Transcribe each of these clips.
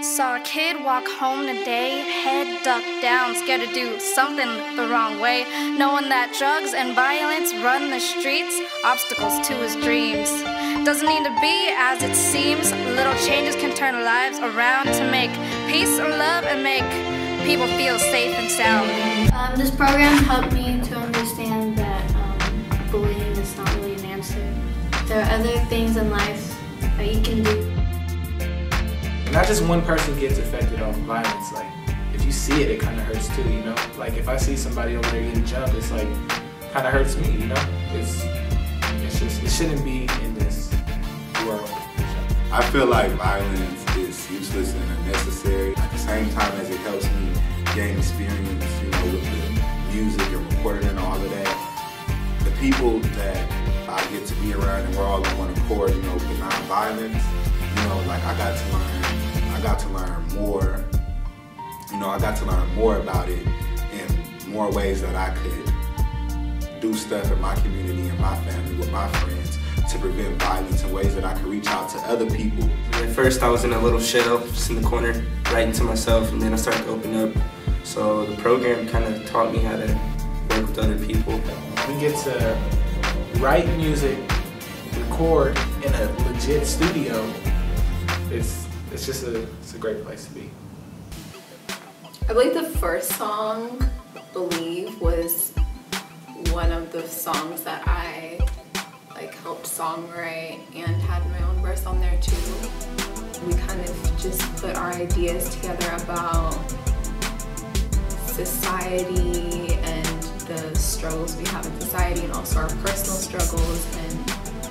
Saw a kid walk home today, head ducked down, scared to do something the wrong way, knowing that drugs and violence run the streets, obstacles to his dreams. Doesn't need to be as it seems, little changes can turn lives around to make peace and love and make people feel safe and sound. This program helped me to understand that bullying is not really an answer. There are other things in life that you can do. Not just one person gets affected off violence. Like, if you see it, it kind of hurts too, you know? Like, if I see somebody over there getting jumped, it's like, kind of hurts me, you know? It's just, it shouldn't be in this world. I feel like violence is useless and unnecessary. At the same time as it helps me gain experience, you know, with the music and recording and all of that, the people that I get to be around and we're all on one accord, you know, with non-violence, you know, like I got to learn more, you know, I got to learn more about it in more ways that I could do stuff in my community and my family with my friends to prevent violence in ways that I could reach out to other people. At first I was in a little shell, just in the corner, writing to myself, and then I started to open up. So the program kind of taught me how to work with other people. We get to write music, record in a legit studio. It's a great place to be. I believe the first song, Believe, was one of the songs that I helped songwrite and had my own verse on there too. We kind of just put our ideas together about society and the struggles we have in society and also our personal struggles and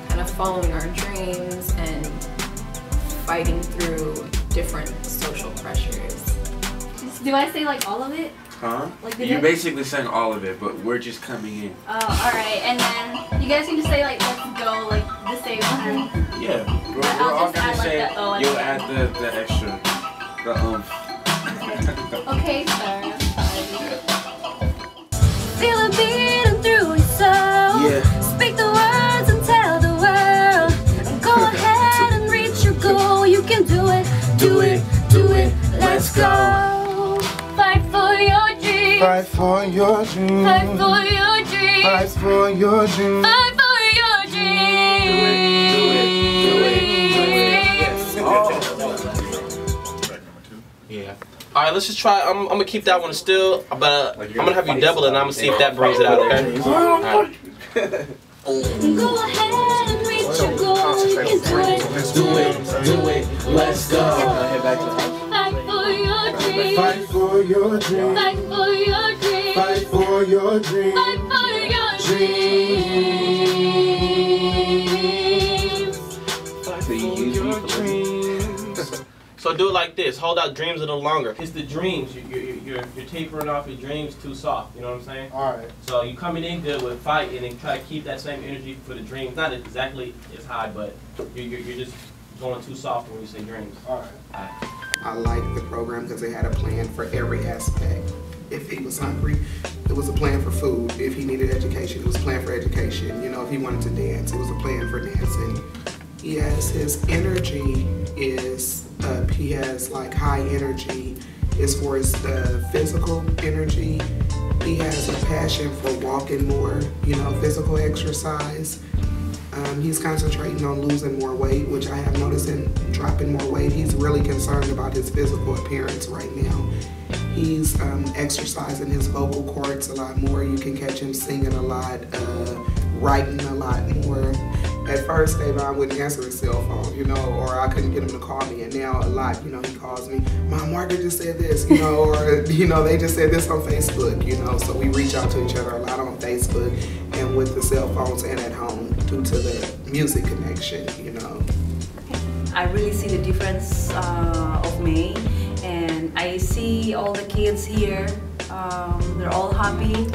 kind of following our dreams and fighting through different social pressures. Do I say like all of it? Huh? Like, you basically sang all of it, but we're just coming in. Oh, alright. And then you guys need to say like let's go, like the same one. Yeah. We're all gonna say like you'll add the extra. Okay, sorry. Feel a beating through your soul. Yeah. Speak the words and tell the world. Go ahead and reach your goal. You can do it, do it, do it. Let's go. Fight for your dreams. Fight for your dreams. Fight for your dreams. Fight for your dreams. Fight for your dreams. Yeah. Alright, let's just try. I'm gonna keep that one still, but I'm gonna have you double it and I'm gonna see if that brings it out, okay? Alright. Go ahead and reach your goal. You can do it. Do it, do it, let's go. Fight for your dreams. Fight for your dreams. Fight for your dreams. Fight for your dreams. Fight for your dreams. Fight for your dreams. So do it like this. Hold out dreams a little longer. It's the dreams. You're tapering off your dreams too soft. You know what I'm saying? Alright. So you coming in good with fight and then try to keep that same energy for the dreams. Not exactly as high, but you're just going too soft when you say dreams. Alright. I liked the program because they had a plan for every aspect. If he was hungry, it was a plan for food. If he needed education, it was a plan for education. You know, if he wanted to dance, it was a plan for dancing. He has he has like high energy as far as the physical energy. He has a passion for walking more, you know, physical exercise. He's concentrating on losing more weight, which I have noticed him dropping more weight. He's really concerned about his physical appearance right now. He's exercising his vocal cords a lot more. You can catch him singing a lot, writing a lot more. At first, Davon wouldn't answer his cell phone, you know, or I couldn't get him to call me. And now a lot, you know, he calls me, Mom, Margaret just said this, you know, or, you know, they just said this on Facebook, you know. So we reach out to each other a lot on Facebook and with the cell phones and at home due to the music connection, you know. I really see the difference of me, and I see all the kids here. They're all happy.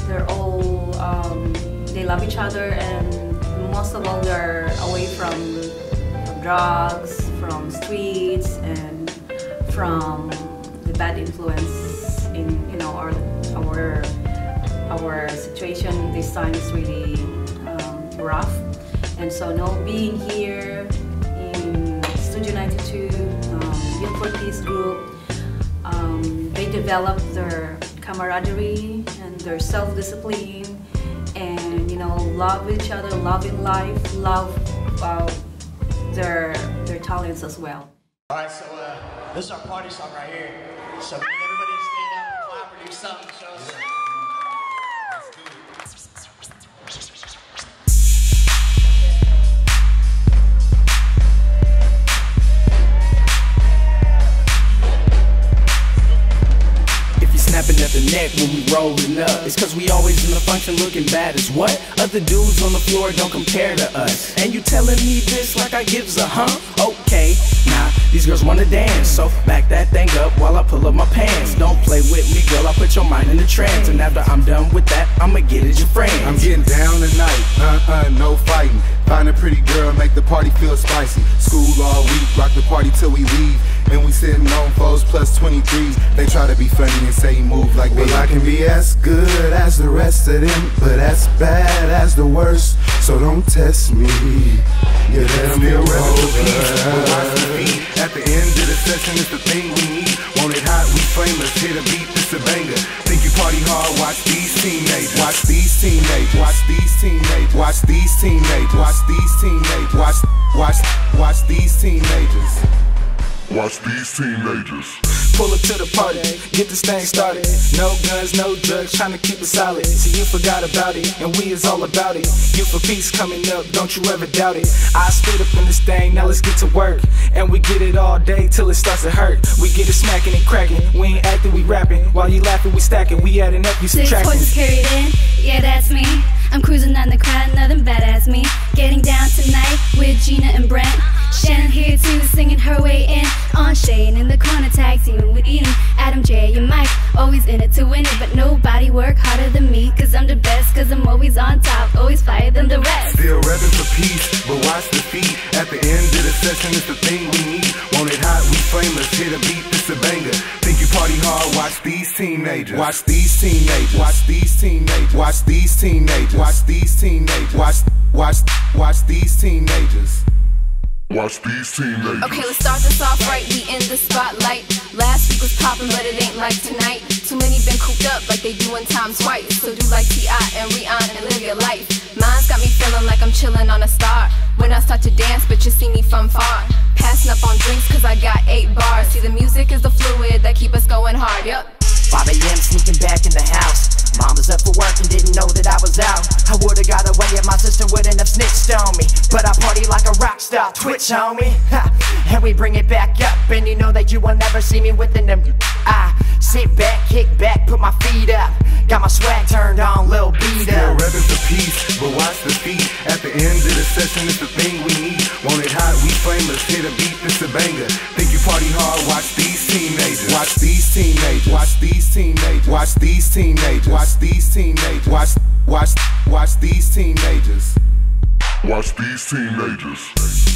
They're all, they love each other, and most of all, they're away from drugs, from streets, and from the bad influence in, you know, our situation this time is really rough. And so, being here in Studio 92, Youth for this group. They develop their camaraderie and their self-discipline, and love each other, love in life, love their talents as well. All right, so this is our party song right here. So we need everybody to stand up, clap, or do something. Show us. Snapping at the neck when we rolling up. It's cause we always in the function looking bad as what? Other dudes on the floor don't compare to us. And you telling me this like I gives a Okay, nah, these girls wanna dance, so back that thing up while I pull up my pants. Don't play with me, girl, I'll put your mind in the trance. And after I'm done with that, I'ma get at your friends. I'm getting down tonight, no fighting. Find a pretty girl, make the party feel spicy. School all week, rock the party till we leave. And we sitting on foes plus 23s. They try to be funny and say move like me. Well, I can be as good as the rest of them, but as bad as the worst. So don't test me. Yeah, let me roll. At the end of the session, it's the thing we need. Want it hot, we flameless. Hit a beat, it's a banger. Think you party hard? Watch these teenagers. Watch these teenagers. Watch these teenagers. Watch these teenagers. Watch these teenagers. Watch these teenagers. Watch these teenagers. Pull up to the party, get this thing started. No guns, no drugs, trying to keep it solid. See, you forgot about it, and we is all about it. You for peace coming up, don't you ever doubt it. I spit up in this thing, now let's get to work. And we get it all day till it starts to hurt. We get it smacking and cracking. We ain't acting, we rapping. While you laughing, we stacking. We adding up, you subtracting. 6 horses carried in, yeah, that's me. I'm cruising on the crowd, nothing badass me. Getting down tonight with Gina and Brent. Shannon here too, singing her way in. On Shane in the corner, tag teaming with Eden. Adam, J, and Mike, always in it to win it. But nobody work harder than me, cause I'm the best. Cause I'm always on top, always flyer than the rest. Still repping for peace, but watch the feet. At the end of the session, it's the thing we need. Want it hot, we flameless. Hit a beat, it's a banger. Think you party hard? Watch these teenagers. Watch these teenagers. Watch these teenagers. Watch these teenagers. Watch these teenagers. Watch these teenagers. Watch these teenagers. Okay, let's start this off right, we in the spotlight. Last week was poppin', but it ain't like tonight. Too many been cooped up like they do in Times Twice. So do like T.I. and Rihanna and live your life. Mine's got me feeling like I'm chillin' on a star. When I start to dance, but you see me from far. Passing up on drinks cause I got 8 bars. See, the music is the fluid that keep us going hard, yup. 5 a.m. sneaking back in the house. Mom was up for work and didn't know that I was out. I would've got away if my sister wouldn't have snitched on me. But I party like a rock star, Twitch on me. And we bring it back up, and you know that you will never see me within them. I sit back, kick back, put my feet up. Got my swag turned on, lil' beat up. Still repping for peace, but watch the feet. At the end of the session, it's the thing we need. Want it hot, we flameless. Hit a beat, it's a banger. Think you party hard? Watch these teenagers. Watch these teenagers. Watch these teenagers. Watch these teenagers. Watch these teenagers. Watch these teenagers. Watch these teenagers.